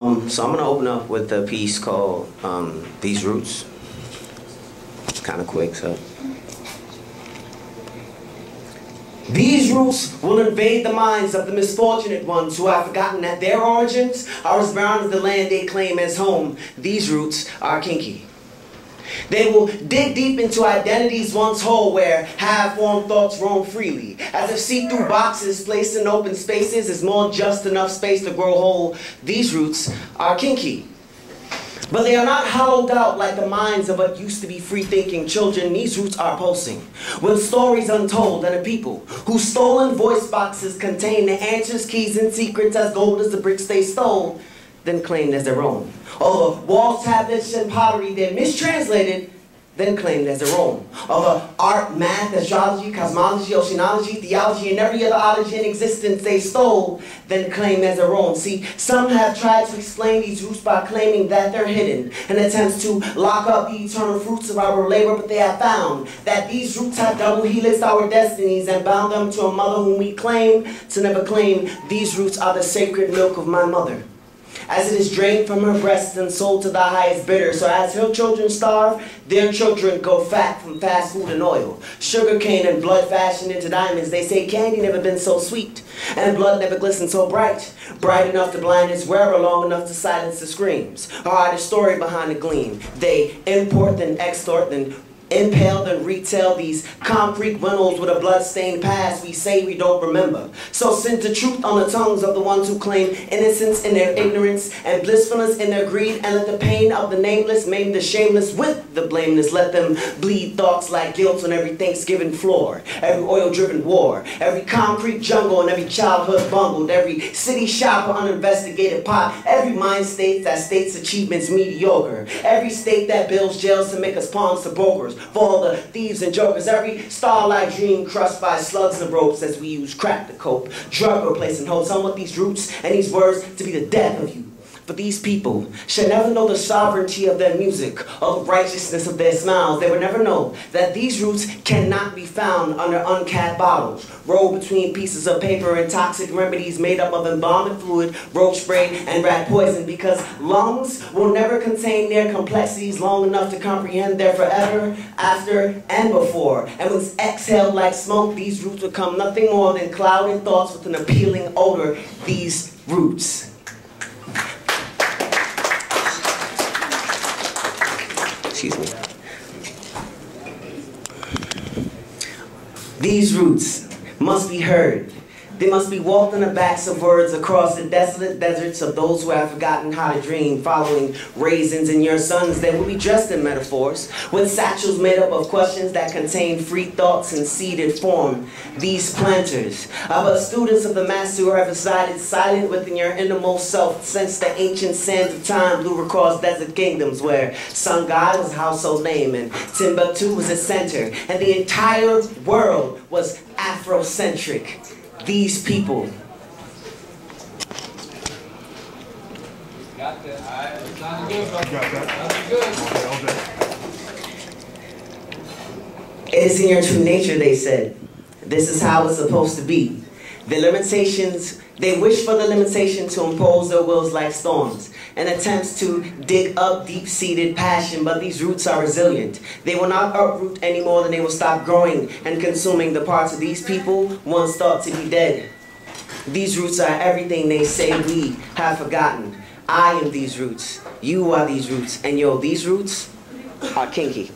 So I'm gonna open up with a piece called These Roots. It's kind of quick, so. These roots will invade the minds of the misfortunate ones who have forgotten that their origins are as brown as the land they claim as home. These roots are kinky. They will dig deep into identities once whole where half-formed thoughts roam freely. As if see-through boxes placed in open spaces is more just enough space to grow whole. These roots are kinky. But they are not hollowed out like the minds of what used to be free-thinking children. These roots are pulsing with stories untold and a people whose stolen voice boxes contain the answers, keys, and secrets as gold as the bricks they stole, then claimed as their own. Or the wall tablets and pottery they're mistranslated, then claimed as their own. Or the art, math, astrology, cosmology, oceanology, theology, and every other oddity in existence they stole, then claimed as their own. See, some have tried to explain these roots by claiming that they're hidden in attempts to lock up the eternal fruits of our labor, but they have found that these roots have double helixed our destinies and bound them to a mother whom we claim to never claim. These roots are the sacred milk of my mother, as it is drained from her breast and sold to the highest bidder. So as her children starve, their children go fat from fast food and oil. Sugar cane and blood fashioned into diamonds. They say candy never been so sweet, and blood never glistened so bright. Bright enough to blind its wearer, long enough to silence the screams. Or hide the story behind the gleam. They import then extort then impale and retail these concrete riddles with a blood-stained past we say we don't remember. So send the truth on the tongues of the ones who claim innocence in their ignorance and blissfulness in their greed, and let the pain of the nameless maim the shameless with the blameless. Let them bleed thoughts like guilt on every Thanksgiving floor, every oil-driven war, every concrete jungle and every childhood bungled, every city shop or uninvestigated pot, every mind state that states achievements mediocre, every state that builds jails to make us pawns to brokers, for all the thieves and jokers, every starlight dream crushed by slugs and ropes as we use crack to cope, drug replacing hope. Some want these roots and these words to be the death of you. But these people should never know the sovereignty of their music or the righteousness of their smiles. They would never know that these roots cannot be found under uncapped bottles, rolled between pieces of paper and toxic remedies made up of embalming fluid, roach spray, and rat poison, because lungs will never contain their complexities long enough to comprehend their forever, after, and before. And when exhaled like smoke, these roots become nothing more than clouded thoughts with an appealing odor. These roots. Excuse me. These roots must be heard. They must be walked on the backs of words across the desolate deserts of those who have forgotten how to dream, following raisins in your sons. They will be dressed in metaphors, with satchels made up of questions that contain free thoughts in seeded form. These planters are but students of the master who have resided silent within your innermost self since the ancient sands of time blew across desert kingdoms where Sun God was a household name and Timbuktu was its center, and the entire world was Afrocentric. These people. Got that. All right. It sounded good, bro. Sounded good. It is in your true nature, they said. This is how it's supposed to be. The limitations, they wish for the limitation to impose their wills like storms, and attempts to dig up deep-seated passion, but these roots are resilient. They will not uproot any more than they will stop growing and consuming the parts of these people once thought to be dead. These roots are everything they say we have forgotten. I am these roots, you are these roots, and yo, these roots are kinky.